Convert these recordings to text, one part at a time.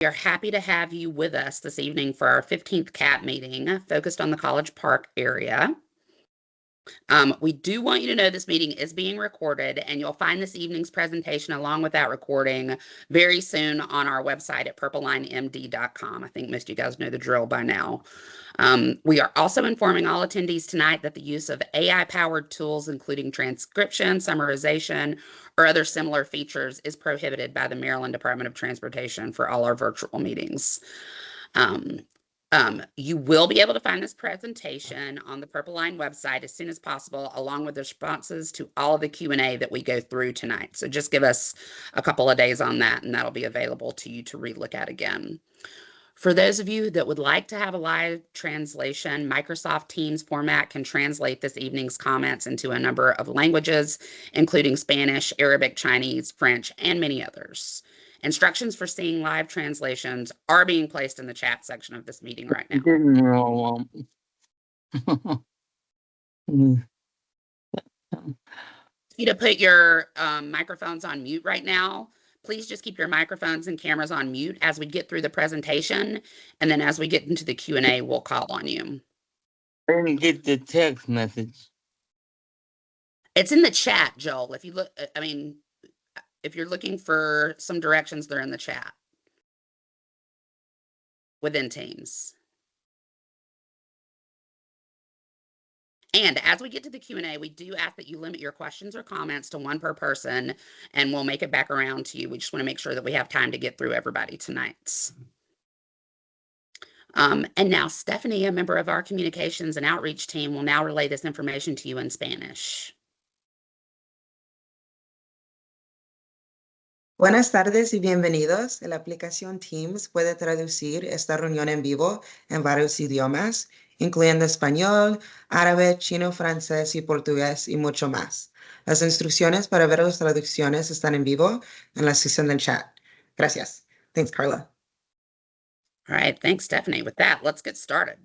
We are happy to have you with us this evening for our 15th CAT meeting focused on the College Park area. We do want you to know this meeting is being recorded, and you'll find this evening's presentation along with that recording very soon on our website at purplelinemd.com. I think most of you guys know the drill by now. We are also informing all attendees tonight that the use of AI-powered tools, including transcription, summarization, or other similar features, is prohibited by the Maryland Department of Transportation for all our virtual meetings. You will be able to find this presentation on the Purple Line website as soon as possible, along with the responses to all of the Q&A that we go through tonight. So just give us a couple of days on that, and that'll be available to you to relook at again. For those of you that would like to have a live translation, Microsoft Teams format can translate this evening's comments into a number of languages, including Spanish, Arabic, Chinese, French, and many others. Instructions for seeing live translations are being placed in the chat section of this meeting right now. You to put your microphones on mute right now. Please just keep your microphones and cameras on mute as we get through the presentation, and then as we get into the Q&A, we'll call on you. I didn't get the text message. It's in the chat, Joel. If you look, if you're looking for some directions, they're in the chat within Teams. And as we get to the Q&A, we do ask that you limit your questions or comments to one per person, and we'll make it back around to you. We just want to make sure that we have time to get through everybody tonight. And now Stephanie, a member of our communications and outreach team, will now relay this information to you in Spanish. Buenas tardes y bienvenidos. La aplicación Teams puede traducir esta reunión en vivo en varios idiomas, incluyendo español, árabe, chino, francés y portugués y mucho más. Las instrucciones para ver las traducciones están en vivo en la sección del chat. Gracias. Thanks, Carla. All right, thanks, Stephanie. With that, let's get started.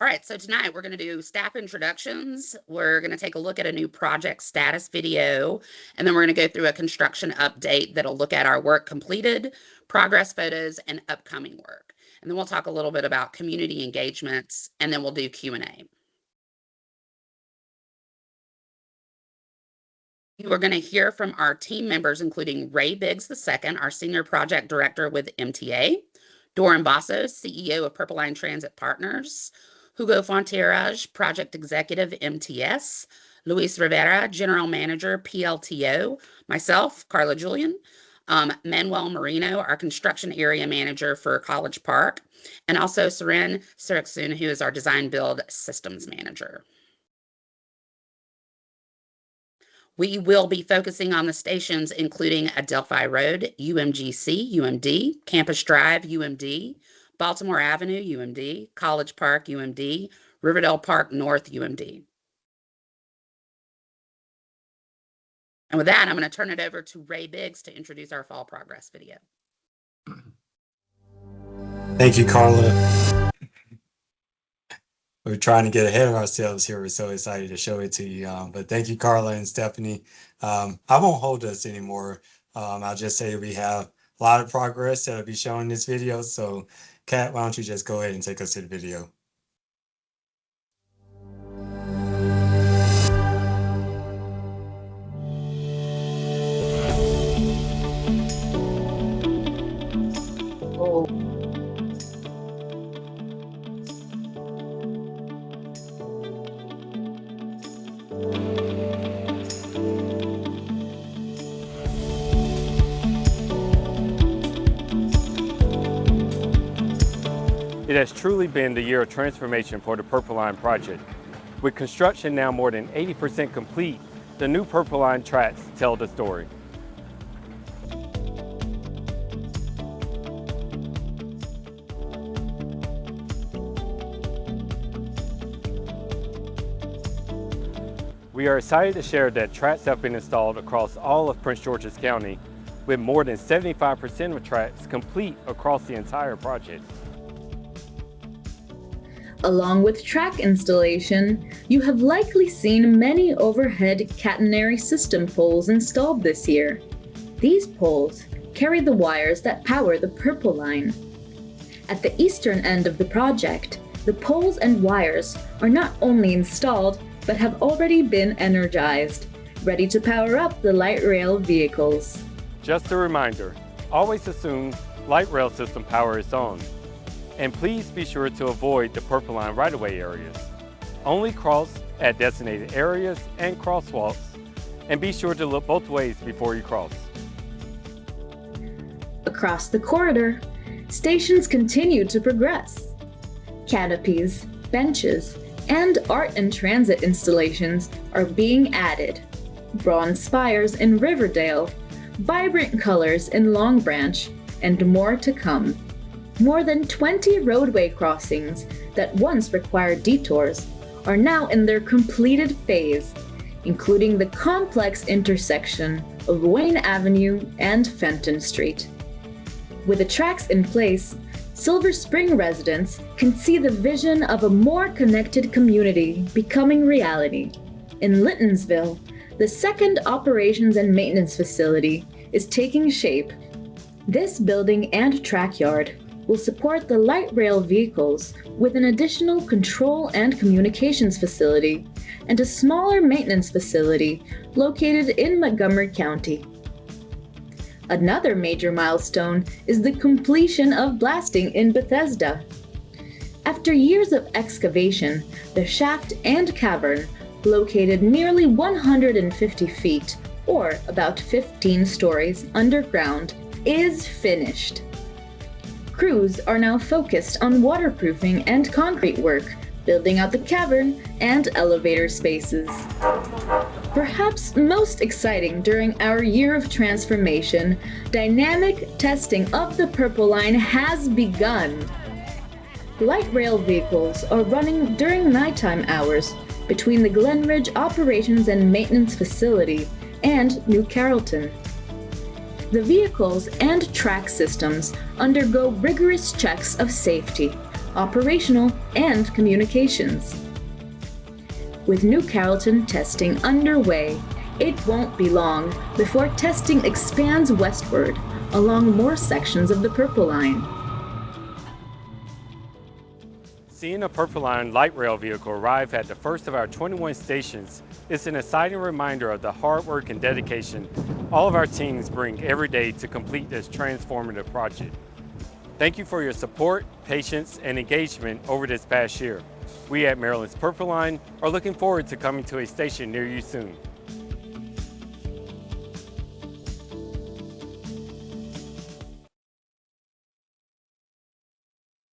All right, so tonight we're going to do staff introductions. We're going to take a look at a new project status video, and then we're going to go through a construction update that'll look at our work completed, progress photos, and upcoming work. And then we'll talk a little bit about community engagements, and then we'll do Q&A. We're going to hear from our team members, including Ray Biggs II, our Senior Project Director with MTA, Doran Bassos, CEO of Purple Line Transit Partners, Hugo Fonterrage, Project Executive, MTS, Luis Rivera, General Manager, PLTO, myself, Carla Julian, Manuel Marino, our Construction Area Manager for College Park, and also Seren Siriksun, who is our Design Build Systems Manager. We will be focusing on the stations including Adelphi Road, UMGC, UMD, Campus Drive, UMD, Baltimore Avenue, UMD, College Park, UMD, Riverdale Park North, UMD. And with that, I'm going to turn it over to Ray Biggs to introduce our fall progress video. Thank you, Carla. We're trying to get ahead of ourselves here. We're so excited to show it to you. But thank you, Carla and Stephanie. I won't hold us anymore. I'll just say we have a lot of progress that'll be shown in this video. So Kat, why don't you just go ahead and take us to the video? It has truly been the year of transformation for the Purple Line project. With construction now more than 80% complete, the new Purple Line tracks tell the story. We are excited to share that tracks have been installed across all of Prince George's County, with more than 75% of tracks complete across the entire project. Along with track installation, you have likely seen many overhead catenary system poles installed this year. These poles carry the wires that power the Purple Line. At the eastern end of the project, the poles and wires are not only installed, but have already been energized, ready to power up the light rail vehicles. Just a reminder, always assume light rail system power is on. And please be sure to avoid the Purple Line right-of-way areas. Only cross at designated areas and crosswalks, and be sure to look both ways before you cross. Across the corridor, stations continue to progress. Canopies, benches, and art and transit installations are being added. Bronze spires in Riverdale, vibrant colors in Long Branch, and more to come. More than 20 roadway crossings that once required detours are now in their completed phase, including the complex intersection of Wayne Avenue and Fenton Street. With the tracks in place, Silver Spring residents can see the vision of a more connected community becoming reality. In Littonsville, the second operations and maintenance facility is taking shape. This building and track yard will support the light rail vehicles with an additional control and communications facility and a smaller maintenance facility located in Montgomery County. Another major milestone is the completion of blasting in Bethesda. After years of excavation, the shaft and cavern, located nearly 150 feet, or about 15 stories underground, is finished. Crews are now focused on waterproofing and concrete work, building out the cavern and elevator spaces. Perhaps most exciting during our year of transformation, dynamic testing of the Purple Line has begun. Light rail vehicles are running during nighttime hours between the Glenridge Operations and Maintenance Facility and New Carrollton. The vehicles and track systems undergo rigorous checks of safety, operational, and communications. With New Carrollton testing underway, it won't be long before testing expands westward along more sections of the Purple Line. Seeing a Purple Line light rail vehicle arrive at the first of our 21 stations is an exciting reminder of the hard work and dedication all of our teams bring every day to complete this transformative project. Thank you for your support, patience, and engagement over this past year. We at Maryland's Purple Line are looking forward to coming to a station near you soon.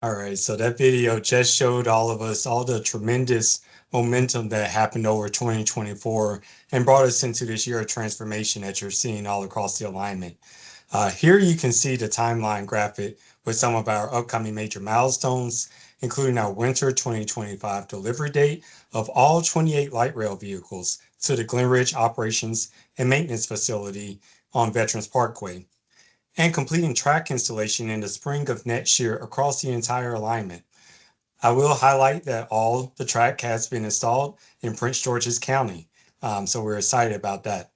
All right, so that video just showed all of us all the tremendous momentum that happened over 2024 and brought us into this year of transformation that you're seeing all across the alignment. Here you can see the timeline graphic with some of our upcoming major milestones, including our winter 2025 delivery date of all 28 light rail vehicles to the Glenridge Operations and Maintenance Facility on Veterans Parkway, and completing track installation in the spring of next year across the entire alignment. I will highlight that all the track has been installed in Prince George's County, so we're excited about that.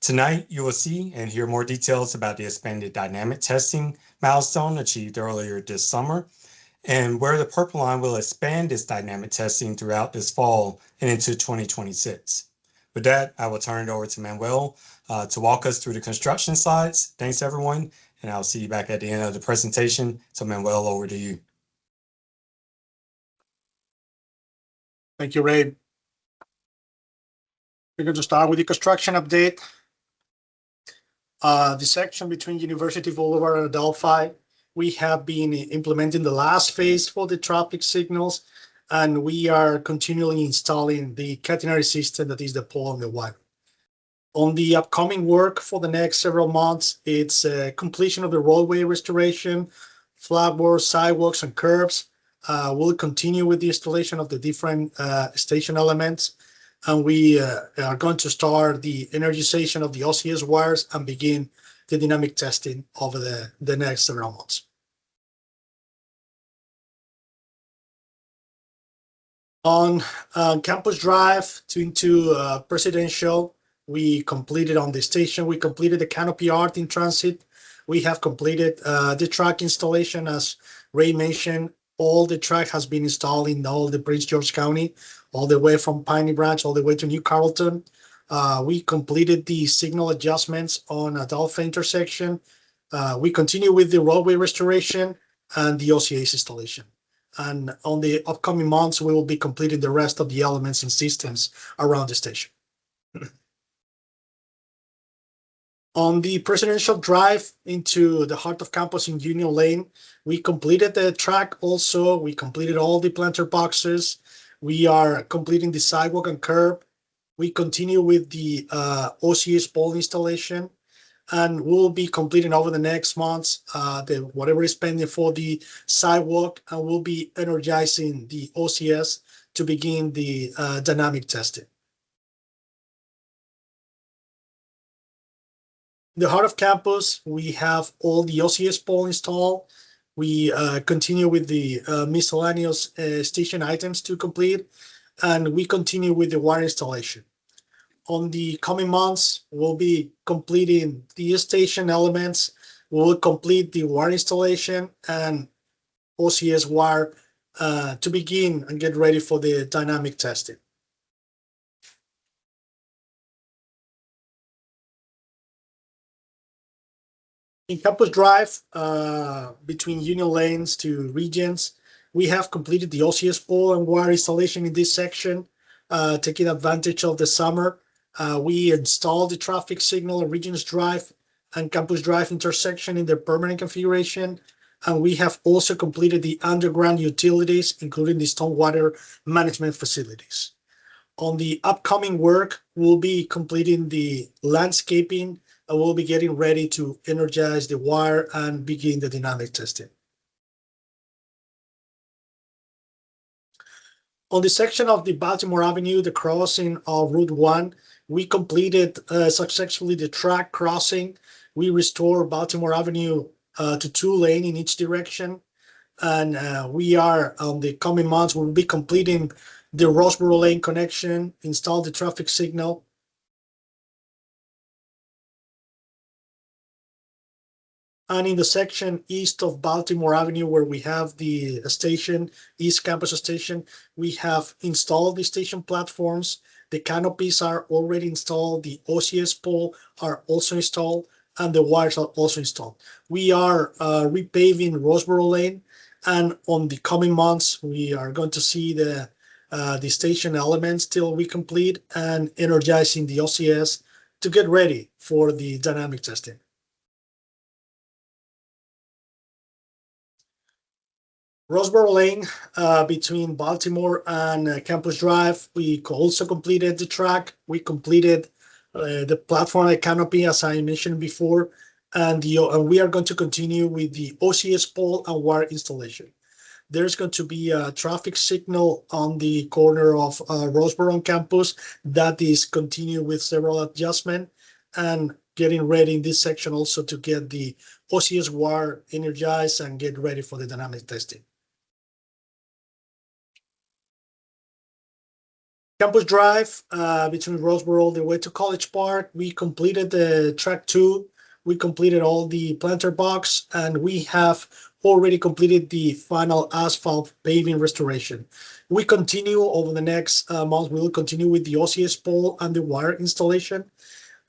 Tonight, you will see and hear more details about the expanded dynamic testing milestone achieved earlier this summer, and where the Purple Line will expand its dynamic testing throughout this fall and into 2026. With that, I will turn it over to Manuel to walk us through the construction slides. Thanks, everyone, and I'll see you back at the end of the presentation. So, Manuel, over to you. Thank you, Ray. We're going to start with the construction update. The section between University Boulevard and Adelphi, we have been implementing the last phase for the traffic signals, and we are continually installing the catenary system that is the pole and the wire. On the upcoming work for the next several months, it's completion of the roadway restoration, floorboards, sidewalks, and curbs. We'll continue with the installation of the different station elements, and we are going to start the energization of the OCS wires and begin the dynamic testing over the next several months. On Campus Drive into Presidential, we completed on the station. We completed the canopy art in transit. We have completed the track installation. As Ray mentioned, all the track has been installed in all the Prince George County, all the way from Piney Branch, all the way to New Carrollton. We completed the signal adjustments on Adelphi intersection. We continue with the roadway restoration and the OCA's installation. And on the upcoming months, we will be completing the rest of the elements and systems around the station. On the Presidential Drive into the heart of campus in Union Lane, we completed the track also. We completed all the planter boxes. We are completing the sidewalk and curb. We continue with the OCS pole installation, and we'll be completing over the next months whatever is pending for the sidewalk, and we'll be energizing the OCS to begin the dynamic testing. The heart of campus, we have all the OCS pole installed. We continue with the miscellaneous station items to complete, and we continue with the wire installation. On the coming months, we'll be completing the station elements. We'll complete the wire installation and OCS wire to begin and get ready for the dynamic testing. In Campus Drive, between Union Lanes to Regents, we have completed the OCS pole and wire installation in this section, taking advantage of the summer. We installed the traffic signal at Regents Drive and Campus Drive intersection in their permanent configuration. And we have also completed the underground utilities, including the stormwater management facilities. On the upcoming work, we'll be completing the landscaping, and we'll be getting ready to energize the wire and begin the dynamic testing. On the section of the Baltimore Avenue, the crossing of Route 1, we completed successfully the track crossing. We restored Baltimore Avenue to 2 lanes in each direction. And we are, on the coming months, we'll be completing the Roseboro Lane connection, install the traffic signal. And in the section east of Baltimore Avenue, where we have the station, East Campus Station, we have installed the station platforms. The canopies are already installed. The OCS pole are also installed, and the wires are also installed. We are repaving Roseboro Lane, and on the coming months, we are going to see the station elements till we complete and energizing the OCS to get ready for the dynamic testing. Roseboro Lane, between Baltimore and Campus Drive, we also completed the track. We completed the platform and canopy, as I mentioned before, and we are going to continue with the OCS pole and wire installation. There's going to be a traffic signal on the corner of Roseboro on campus that is continued with several adjustments and getting ready in this section also to get the OCS wire energized and get ready for the dynamic testing. Campus Drive, between Roseboro all the way to College Park, we completed the track 2. We completed all the planter box, and we have already completed the final asphalt paving restoration. We continue over the next month. We will continue with the OCS pole and the wire installation.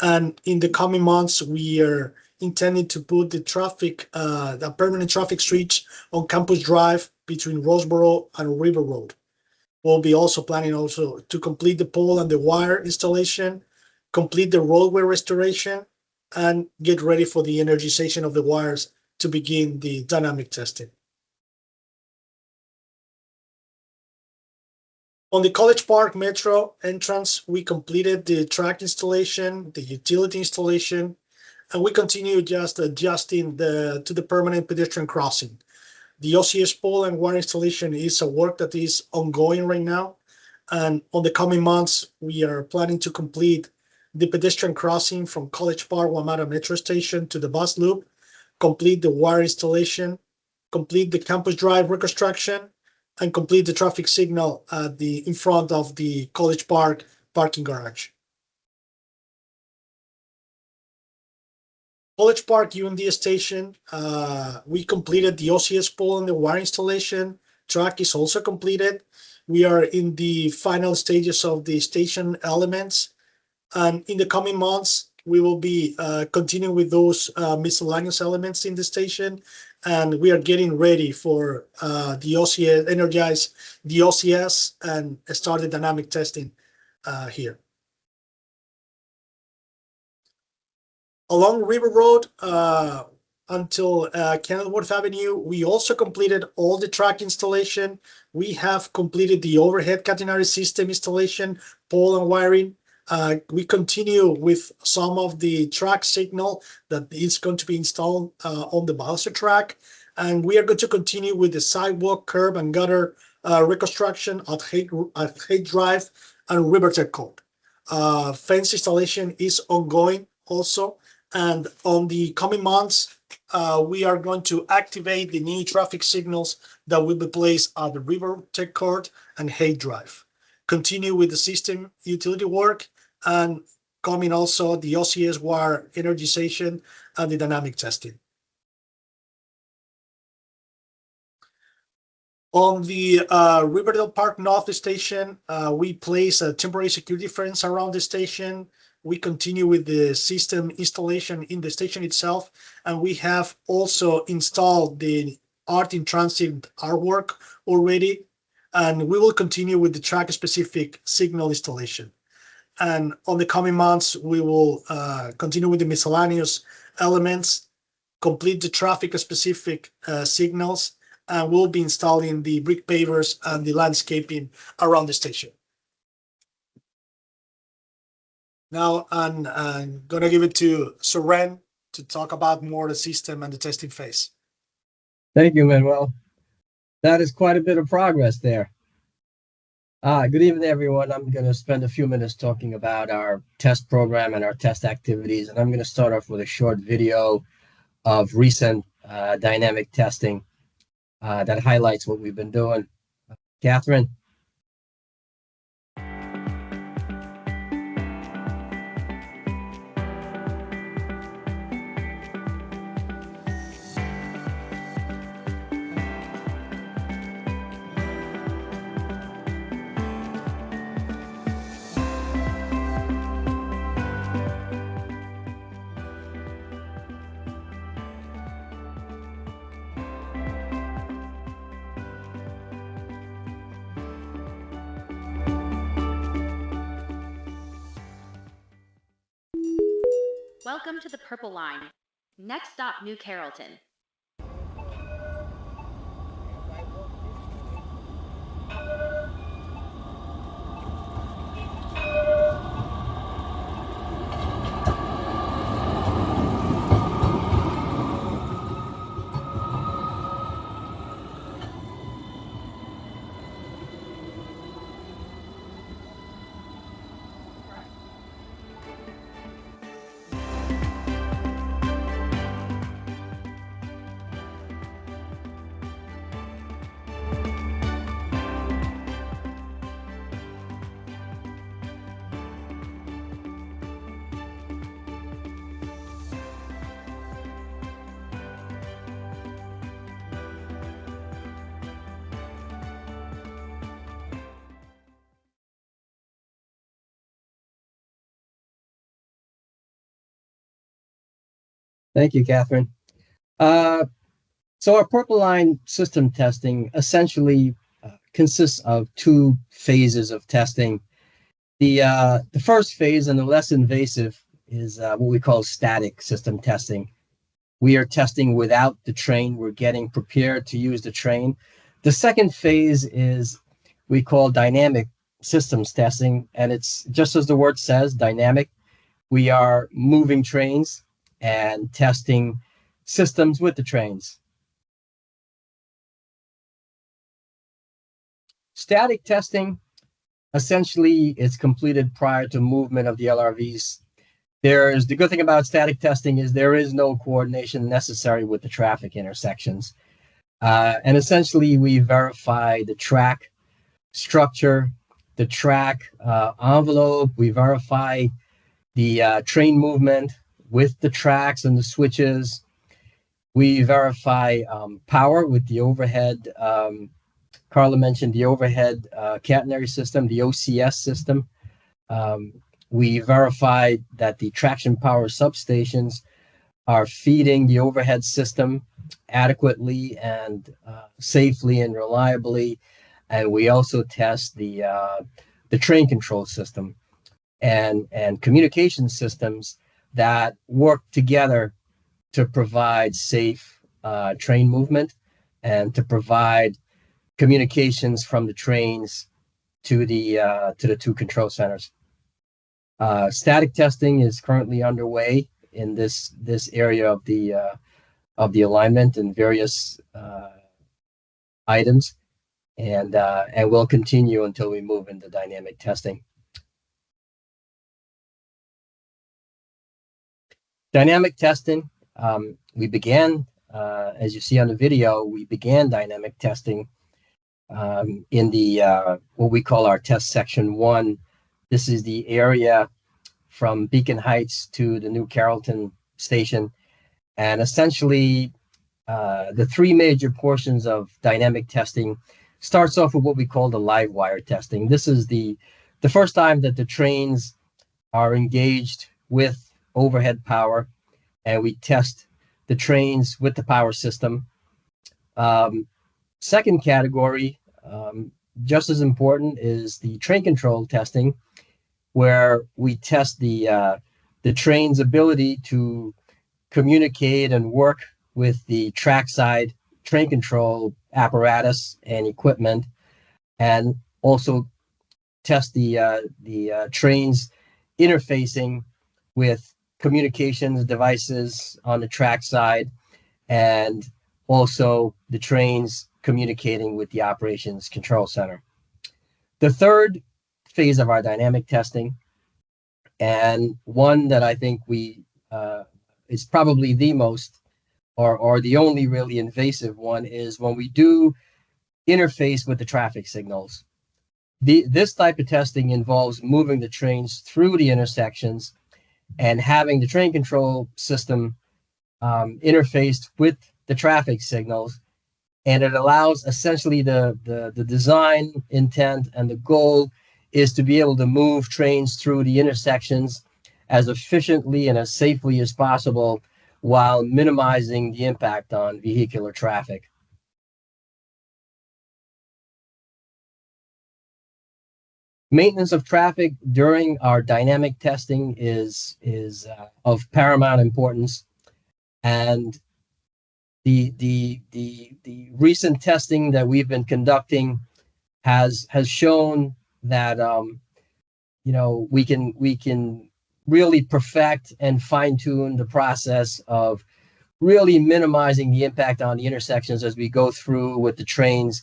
And in the coming months, we are intending to put the permanent traffic switch on Campus Drive between Roseboro and River Road. We'll be also planning to complete the pole and the wire installation, complete the roadway restoration, and get ready for the energization of the wires to begin the dynamic testing. On the College Park Metro entrance, we completed the track installation, the utility installation, and we continue just adjusting to the permanent pedestrian crossing. The OCS pole and wire installation is a work that is ongoing right now. And on the coming months, we are planning to complete the pedestrian crossing from College Park Wamata Metro Station to the bus loop, complete the wire installation, complete the Campus Drive reconstruction, and complete the traffic signal in front of the College Park parking garage. College Park UND station, we completed the OCS pole and the wire installation. Track is also completed. We are in the final stages of the station elements. And in the coming months, we will be continuing with those miscellaneous elements in the station. And we are getting ready for the OCS, energize the OCS and start the dynamic testing here. Along River Road until Kenilworth Avenue, we also completed all the track installation. We have completed the overhead catenary system installation, pole and wiring. We continue with some of the track signal that is going to be installed on the baluster track. And we are going to continue with the sidewalk, curb, and gutter reconstruction at Haight Drive and Rivertech Court. Fence installation is ongoing also. And on the coming months, we are going to activate the new traffic signals that will be placed at the Rivertech Court and Haight Drive. Continue with the system utility work and coming also the OCS wire energization and the dynamic testing. On the Riverdale Park North station, we place a temporary security fence around the station. We continue with the system installation in the station itself, and we have also installed the art in transit artwork already, and we will continue with the track-specific signal installation. And on the coming months, we will continue with the miscellaneous elements, complete the traffic-specific signals, and we'll be installing the brick pavers and the landscaping around the station. Now I'm going to give it to Soren to talk about more the system and the testing phase. Thank you, Manuel. That is quite a bit of progress there. Good evening, everyone. I'm going to spend a few minutes talking about our test program and our test activities. And I'm going to start off with a short video of recent dynamic testing that highlights what we've been doing. Catherine. Welcome to the Purple Line. Next stop, New Carrollton. Thank you, Catherine. So our Purple Line system testing essentially consists of two phases of testing. The first phase and the less invasive is what we call static system testing. We are testing without the train. We're getting prepared to use the train. The second phase is we call dynamic systems testing, and it's just as the word says, dynamic. We are moving trains and testing systems with the trains. Static testing essentially is completed prior to movement of the LRVs. The good thing about static testing is there is no coordination necessary with the traffic intersections. And essentially we verify the track structure, the track envelope, we verify the train movement, with the tracks and the switches. We verify power with the overhead. Carla mentioned the overhead catenary system, the OCS system. We verify that the traction power substations are feeding the overhead system adequately and safely and reliably. And we also test the train control system and communication systems that work together to provide safe train movement and to provide communications from the trains to the two control centers. Static testing is currently underway in this area of the alignment and various items, and will continue until we move into dynamic testing. Dynamic testing, we began, as you see on the video, we began dynamic testing in the what we call our test section 1. This is the area from Beacon Heights to the New Carrollton station. And essentially, the three major portions of dynamic testing starts off with what we call the live wire testing. This is the first time that the trains are engaged with overhead power, and we test the trains with the power system. Second category, just as important, is the train control testing, where we test the train's ability to communicate and work with the trackside train control apparatus and equipment, and also test the train's interfacing with communications devices on the trackside, and also the trains communicating with the operations control center. The third phase of our dynamic testing, and one that I think we is probably the most or the only really invasive one, is when we do interface with the traffic signals. This type of testing involves moving the trains through the intersections and having the train control system interfaced with the traffic signals. And it allows essentially the design intent and the goal is to be able to move trains through the intersections as efficiently and as safely as possible while minimizing the impact on vehicular traffic. Maintenance of traffic during our dynamic testing is of paramount importance, and the recent testing that we've been conducting has shown that we can really perfect and fine-tune the process of really minimizing the impact on the intersections as we go through with the trains.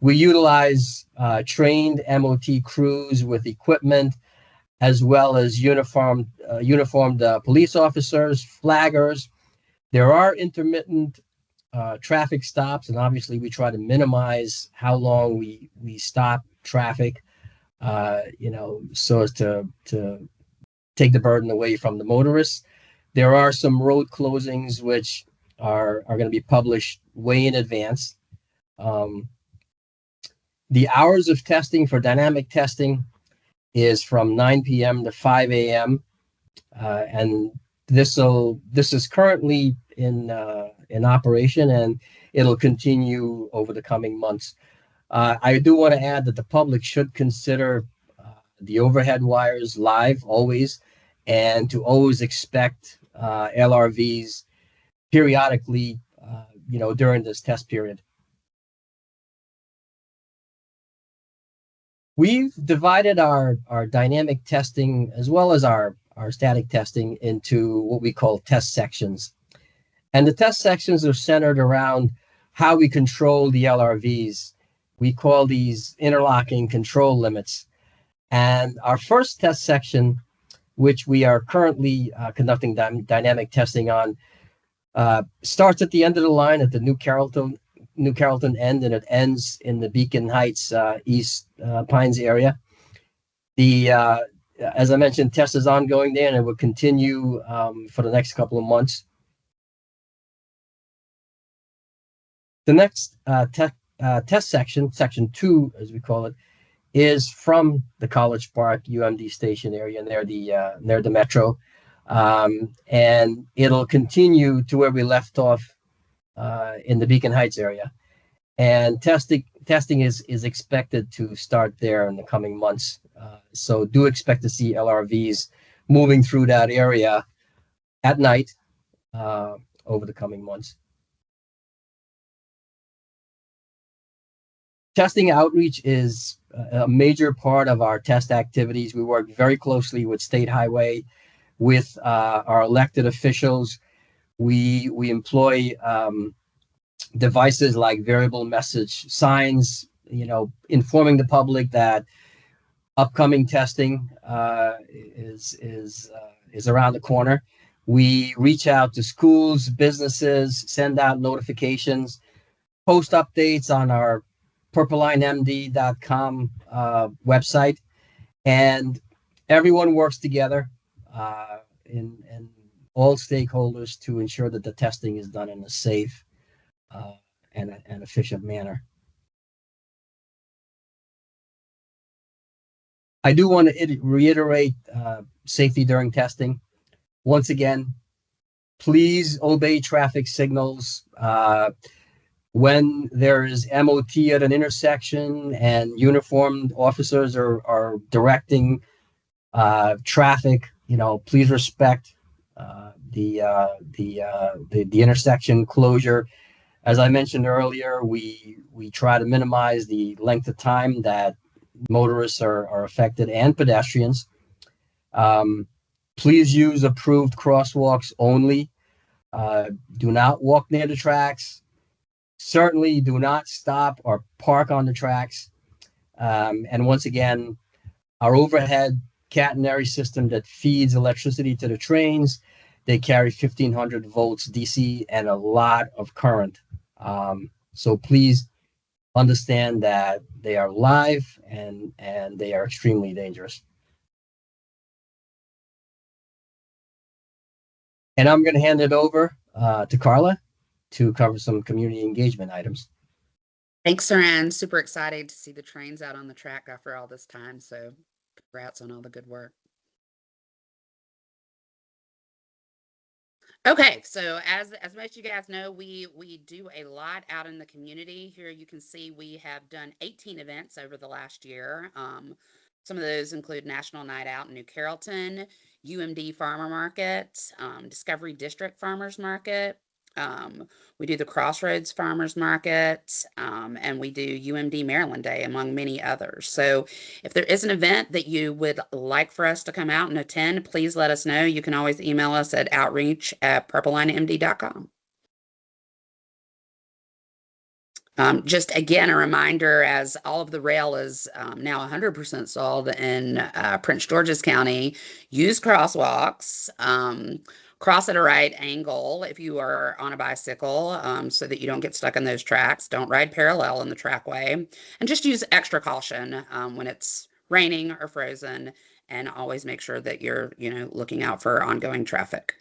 We utilize trained MOT crews with equipment, as well as uniformed police officers, flaggers. There are intermittent traffic stops, and obviously we try to minimize how long we stop traffic, so as to take the burden away from the motorists. There are some road closings which are going to be published way in advance. The hours of testing for dynamic testing is from 9 p.m. to 5 a.m. And this is currently in operation, and it'll continue over the coming months. I do want to add that the public should consider the overhead wires live always, and to always expect LRVs periodically, during this test period. We've divided our dynamic testing as well as our static testing into what we call test sections. And the test sections are centered around how we control the LRVs. We call these interlocking control limits. And our first test section, which we are currently conducting dynamic testing on, starts at the end of the line at the New Carrollton end, and it ends in the Beacon Heights East Pines area. as I mentioned, test is ongoing there, and it will continue for the next couple of months. The next test section, section 2, as we call it, is from the College Park UMD station area near the metro, and it'll continue to where we left off in the Beacon Heights area. And testing is expected to start there in the coming months. So do expect to see LRVs moving through that area at night over the coming months. Testing outreach is a major part of our test activities. We work very closely with State Highway, with our elected officials. We employ devices like variable message signs, informing the public that upcoming testing is around the corner. We reach out to schools, businesses, send out notifications, post updates on our purpleLineMD.com website, and everyone works together and all stakeholders to ensure that the testing is done in a safe and an efficient manner. I do want to reiterate safety during testing. Once again, please obey traffic signals. When there is MOT at an intersection and uniformed officers are directing traffic, please respect the intersection closure. As I mentioned earlier, we try to minimize the length of time that motorists are affected and pedestrians. Please use approved crosswalks only. Do not walk near the tracks. Certainly do not stop or park on the tracks. And once again, our overhead catenary system that feeds electricity to the trains, they carry 1500 volts DC and a lot of current. So please understand that they are live and they are extremely dangerous. And I'm going to hand it over to Carla to cover some community engagement items. Thanks, Saran. Super excited to see the trains out on the track after all this time. So congrats on all the good work. Okay, so as most of you guys know, we do a lot out in the community. Here you can see we have done 18 events over the last year. Some of those include National Night Out in New Carrollton, UMD Farmer Market, Discovery District Farmers Market. We do the Crossroads Farmers Market, and we do UMD Maryland Day, among many others. So if there is an event that you would like for us to come out and attend, please let us know. You can always email us at outreach@purpleLineMD.com. Just again, a reminder, as all of the rail is now 100% sold in Prince George's County, use crosswalks. Cross at a right angle if you are on a bicycle so that you don't get stuck in those tracks. Don't ride parallel in the trackway. And just use extra caution when it's raining or frozen, and always make sure that you're looking out for ongoing traffic.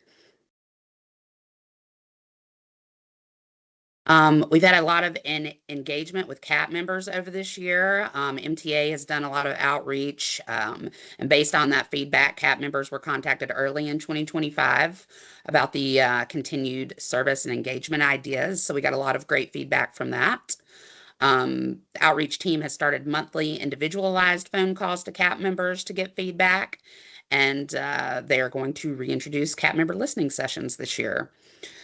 We've had a lot of engagement with CAT members over this year. MTA has done a lot of outreach, and based on that feedback, CAT members were contacted early in 2025 about the continued service and engagement ideas. So we got a lot of great feedback from that. The outreach team has started monthly individualized phone calls to CAT members to get feedback, and they are going to reintroduce CAT member listening sessions this year.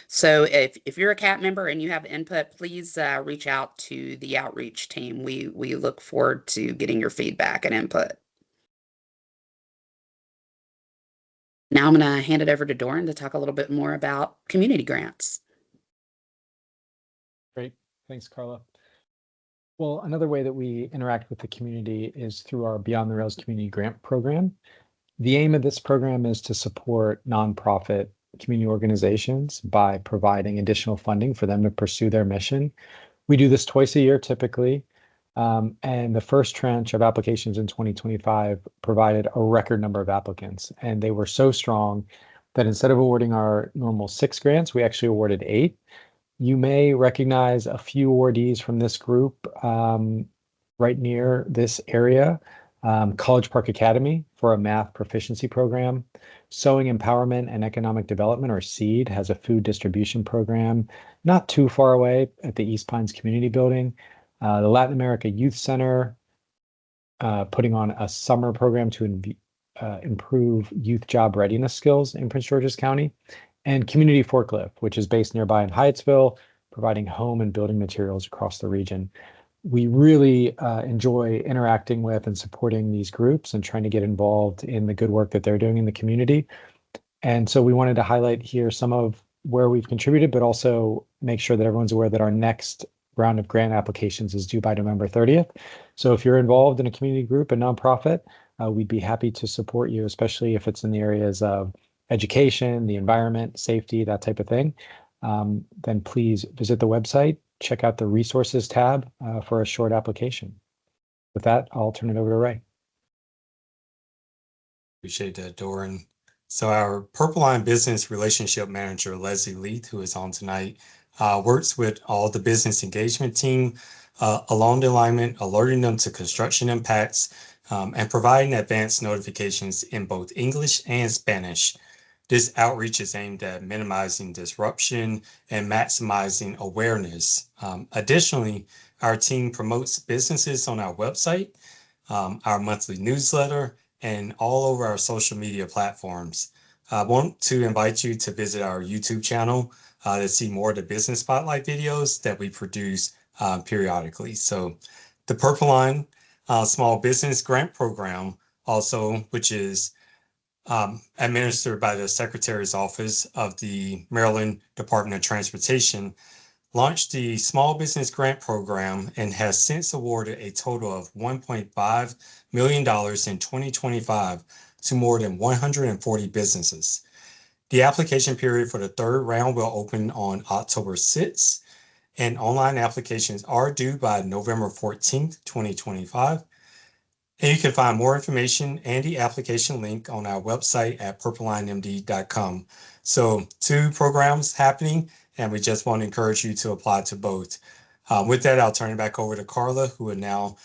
So if you're a CAT member and you have input, please reach out to the outreach team. We look forward to getting your feedback and input. Now I'm going to hand it over to Doran to talk a little bit more about community grants. Great. Thanks, Carla. Well, another way that we interact with the community is through our Beyond the Rails community grant program. The aim of this program is to support nonprofit community organizations by providing additional funding for them to pursue their mission. We do this twice a year typically. And the first tranche of applications in 2025 provided a record number of applicants. And they were so strong that instead of awarding our normal 6 grants, we actually awarded 8. You may recognize a few awardees from this group right near this area. College Park Academy for a math proficiency program. Sewing Empowerment and Economic Development, or SEED, has a food distribution program not too far away at the East Pines Community Building. The Latin America Youth Center putting on a summer program to improve youth job readiness skills in Prince George's County. And Community Forklift, which is based nearby in Hyattsville, providing home and building materials across the region. We really enjoy interacting with and supporting these groups and trying to get involved in the good work that they're doing in the community. And so we wanted to highlight here some of where we've contributed, but also make sure that everyone's aware that our next round of grant applications is due by November 30th. So if you're involved in a community group, a nonprofit, we'd be happy to support you, especially if it's in the areas of education, the environment, safety, that type of thing. Then please visit the website, check out the resources tab for a short application. With that, I'll turn it over to Ray. Appreciate that, Doran. So our Purple Line Business Relationship Manager, Leslie Leith, who is on tonight, works with all the business engagement team along the alignment, alerting them to construction impacts and providing advanced notifications in both English and Spanish. This outreach is aimed at minimizing disruption and maximizing awareness. Additionally, our team promotes businesses on our website, our monthly newsletter, and all over our social media platforms. I want to invite you to visit our YouTube channel to see more of the business spotlight videos that we produce periodically. So the Purple Line Small Business Grant Program also, which is administered by the Secretary's Office of the Maryland Department of Transportation, launched the Small Business Grant Program and has since awarded a total of $1.5 million in 2025 to more than 140 businesses. The application period for the third round will open on October 6th, and online applications are due by November 14th, 2025. And you can find more information and the application link on our website at purplelinemd.com. So 2 programs happening, and we just want to encourage you to apply to both. With that, I'll turn it back over to Carla, who will now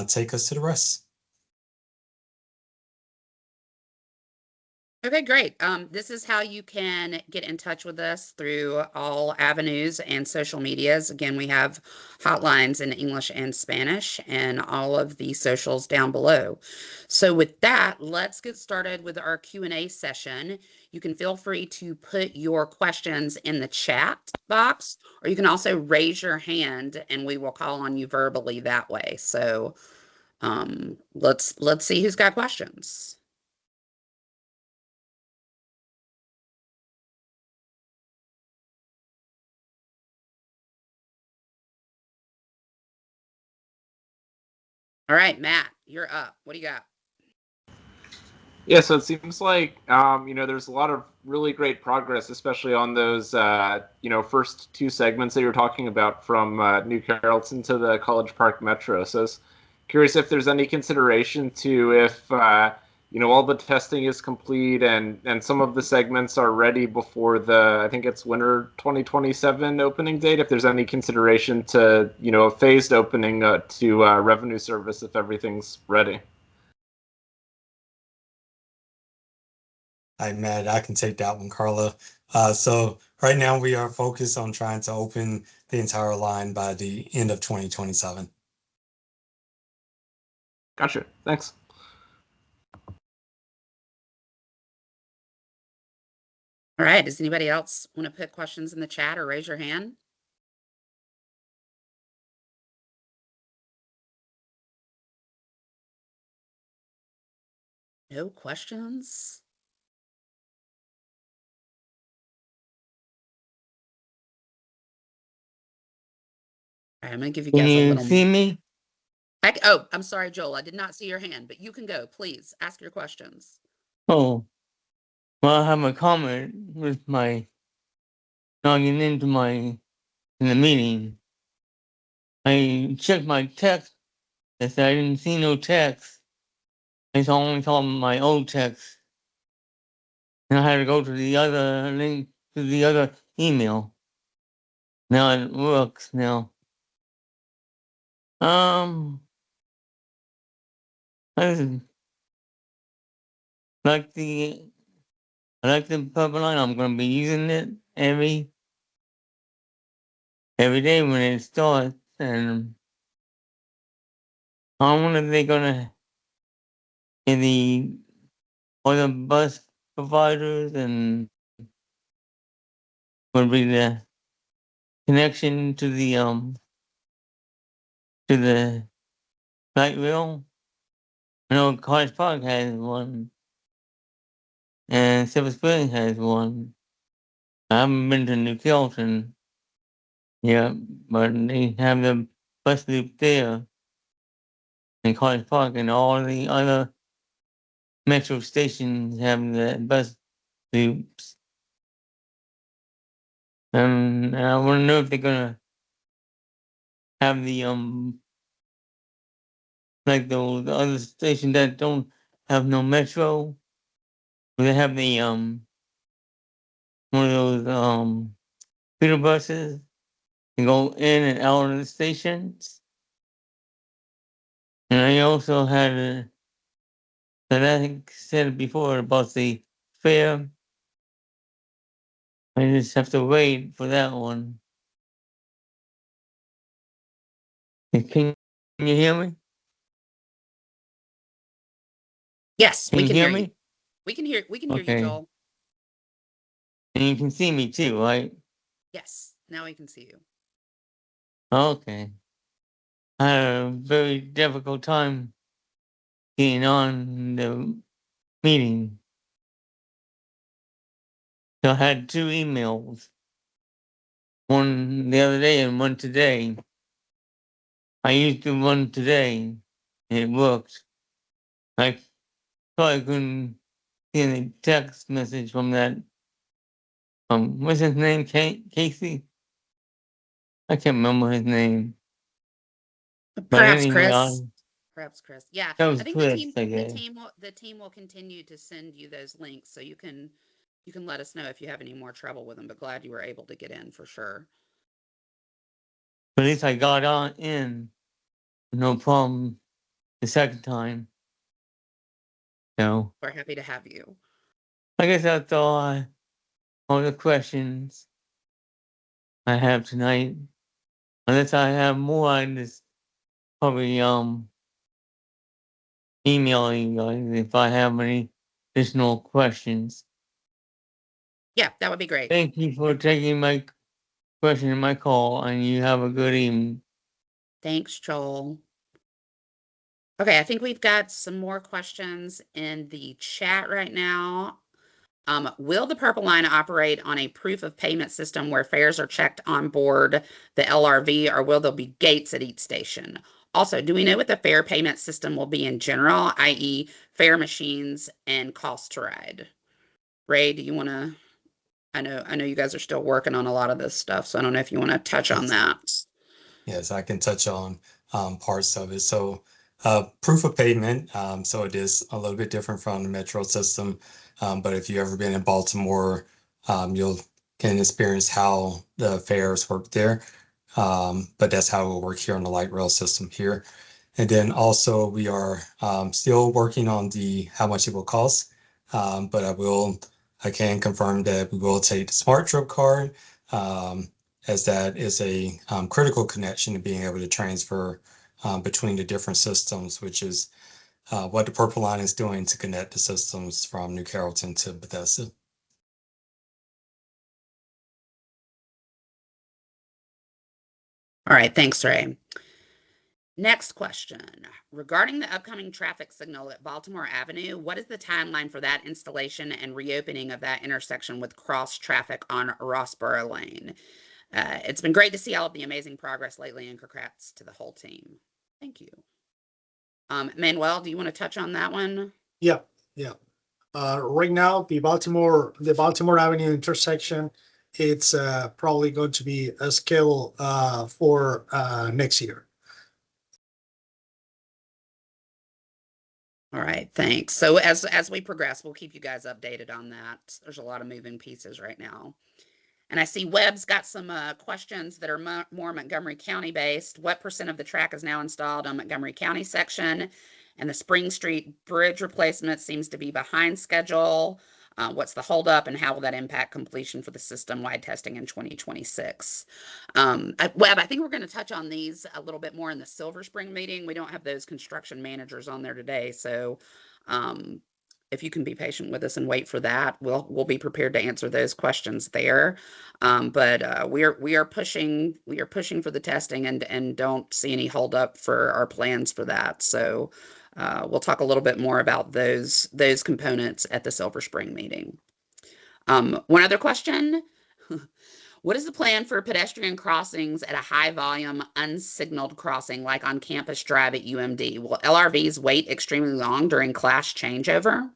take us to the rest. Okay, great. This is how you can get in touch with us through all avenues and social medias. Again, we have hotlines in English and Spanish and all of the socials down below. So with that, let's get started with our Q&A session. You can feel free to put your questions in the chat box, or you can also raise your hand and we will call on you verbally that way. So let's see who's got questions. All right, Matt, you're up. What do you got? Yeah, so it seems like, there's a lot of really great progress, especially on those, first 2 segments that you're talking about from New Carrollton to the College Park Metro. So I was curious if there's any consideration to if, all the testing is complete and some of the segments are ready before I think it's winter 2027 opening date, if there's any consideration to, a phased opening to revenue service if everything's ready. Hi, Matt, I can take that one, Carla. So right now we are focused on trying to open the entire line by the end of 2027. Gotcha. Thanks. All right, does anybody else want to put questions in the chat or raise your hand? No questions? All right, I'm going to give you guys a little. Can you see me? Oh, I'm sorry, Joel. I did not see your hand, but you can go. Please ask your questions. Oh, well, I have a comment with my logging into in the meeting. I checked my text I said I didn't see no text. I only saw my old text. And I had to go to the other link to the other email. Now it works now. I just like the I like the purple line. I'm gonna be using it every day when it starts, and I wonder if they're gonna in the other bus providers and would be the connection to the light rail. I know College Park has one, and Silver Spring has one. I haven't been to New Kelton yet, but they have the bus loop there in College Park, and all the other metro stations have the bus loops. And I want to know if they're gonna have the like the other stations that don't have no metro. Will they have the one of those feeder buses and go in and out of the stations? And I also had that I said before about the fare. I just have to wait for that one. Can you hear me? Yes, Can we you can hear hear you. me? We can hear you, Okay. Joel. And you can see me too, right? Yes, now we can see you. Okay. I had a very difficult time getting on the meeting. So I had 2 emails. One the other day and one today. I used the one today and it worked. I thought I couldn't see any text message from that. What's his name? Casey? I can't remember his name. But Perhaps anyway, Chris. Perhaps Chris. Yeah, that I was think Chris, I the guess. team will continue to send you those links, so you can let us know if you have any more trouble with them. But glad you were able to get in for sure. But at least I got on in, no problem the second time. So We're happy to have you. I guess that's all the questions I have tonight. Unless I have more, I just probably email you guys if I have any additional questions. Yeah, that would be great. Thank you for taking my question and my call, and you have a good evening. Thanks, Joel. Okay, I think we've got some more questions in the chat right now. Will the Purple Line operate on a proof of payment system where fares are checked on board the LRV, or will there be gates at each station? Also, do we know what the fare payment system will be in general, i.e. fare machines and cost to ride? Ray, do you want to? I know you guys are still working on a lot of this stuff, so I don't know if you want to touch on that. Yes, I can touch on parts of it. So proof of payment, so it is a little bit different from the metro system. But if you've ever been in Baltimore, you can experience how the fares work there. But that's how it will work here on the light rail system here. And then also we are still working on how much it will cost. But I can confirm that we will take the Smart Trip card, as that is a critical connection to being able to transfer between the different systems, which is what the Purple Line is doing to connect the systems from New Carrollton to Bethesda. All right, thanks, Ray. Next question. Regarding the upcoming traffic signal at Baltimore Avenue, what is the timeline for that installation and reopening of that intersection with cross traffic on Rossborough Lane? It's been great to see all of the amazing progress lately, and congrats to the whole team. Thank you. Manuel, do you want to touch on that one? Yeah. Right now, the Baltimore Avenue intersection, it's probably going to be a schedule for next year. All right, thanks. So as we progress, we'll keep you guys updated on that. There's a lot of moving pieces right now. And I see Webb's got some questions that are more Montgomery County based. What % of the track is now installed on Montgomery County section? And the Spring Street Bridge replacement seems to be behind schedule. What's the holdup, and how will that impact completion for the system-wide testing in 2026? Webb, I think we're going to touch on these a little bit more in the Silver Spring meeting. We don't have those construction managers on there today, so if you can be patient with us and wait for that, we'll be prepared to answer those questions there. But we are pushing for the testing and don't see any holdup for our plans for that. So we'll talk a little bit more about those components at the Silver Spring meeting. One other question. What is the plan for pedestrian crossings at a high volume unsignaled crossing like on Campus Drive at UMD? Will LRVs wait extremely long during class changeover?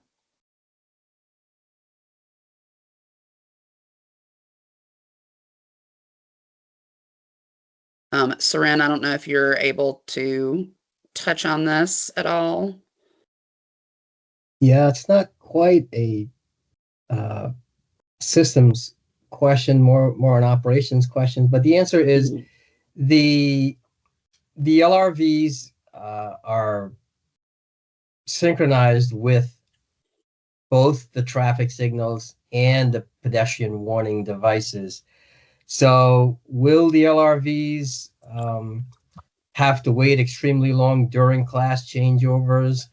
Seren, I don't know if you're able to touch on this at all. Yeah, it's not quite a systems question, more an operations question, but the answer is the LRVs are synchronized with both the traffic signals and the pedestrian warning devices. So will the LRVs have to wait extremely long during class changeovers?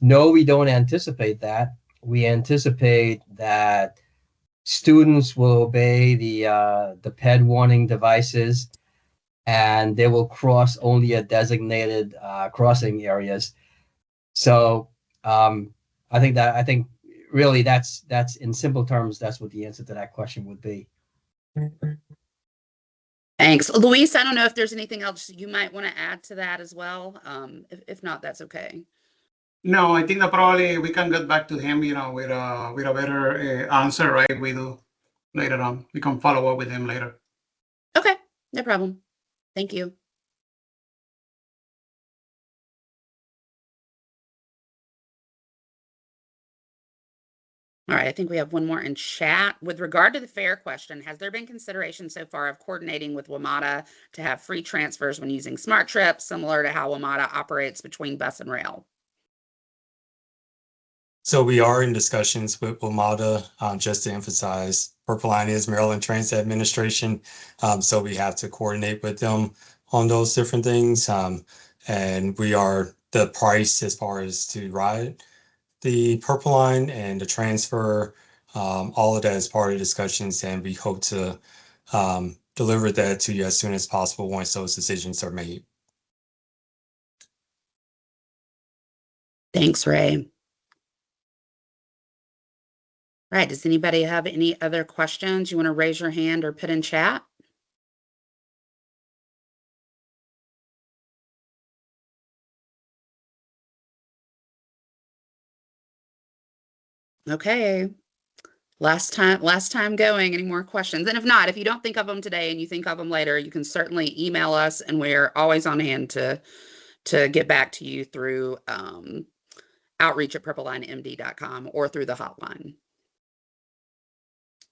No, we don't anticipate that. We anticipate that students will obey the PED warning devices, and they will cross only at designated crossing areas. So I think really that's in simple terms, that's what the answer to that question would be. Thanks. Luis, I don't know if there's anything else you might want to add to that as well. If not, that's okay. No, I think that probably we can get back to him, with a better answer, right? We do later on. We can follow up with him later. Okay, no problem. Thank you. All right, I think we have one more in chat. With regard to the fare question, has there been consideration so far of coordinating with WMATA to have free transfers when using Smart Trips, similar to how WMATA operates between bus and rail? So we are in discussions with WMATA, just to emphasize, Purple Line is Maryland Transit Administration, so we have to coordinate with them on those different things. And we are the price as far as to ride the Purple Line and the transfer, all of that is part of the discussions, and we hope to deliver that to you as soon as possible once those decisions are made. Thanks, Ray. All right, does anybody have any other questions you want to raise your hand or put in chat? Okay, last time going. Any more questions? And if not, if you don't think of them today and you think of them later, you can certainly email us, and we're always on hand to get back to you through outreach at purplelinemd.com or through the hotline.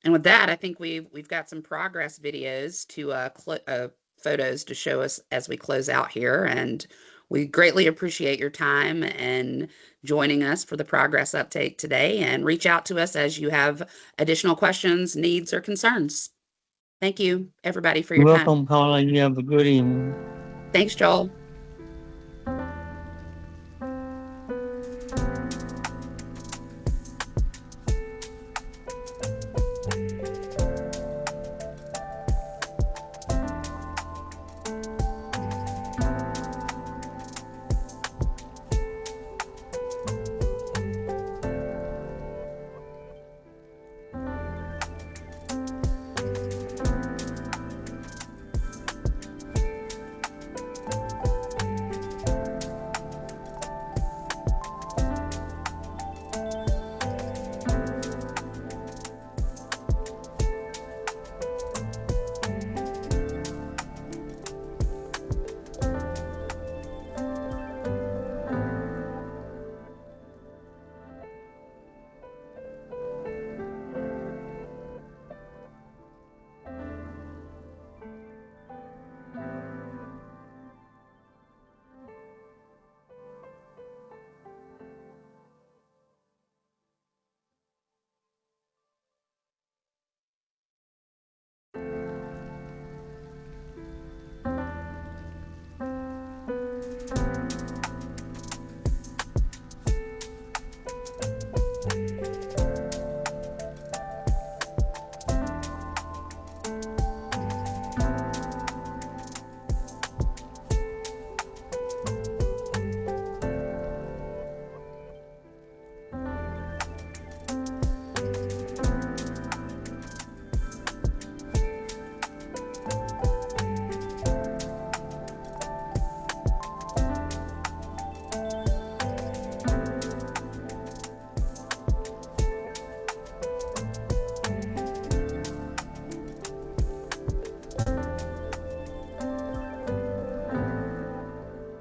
And with that, I think we've got some progress videos to photos to show us as we close out here, and we greatly appreciate your time and joining us for the progress update today, and reach out to us as you have additional questions, needs, or concerns. Thank you, everybody, for your time. Welcome, Paula. You have a good evening. Thanks, Joel.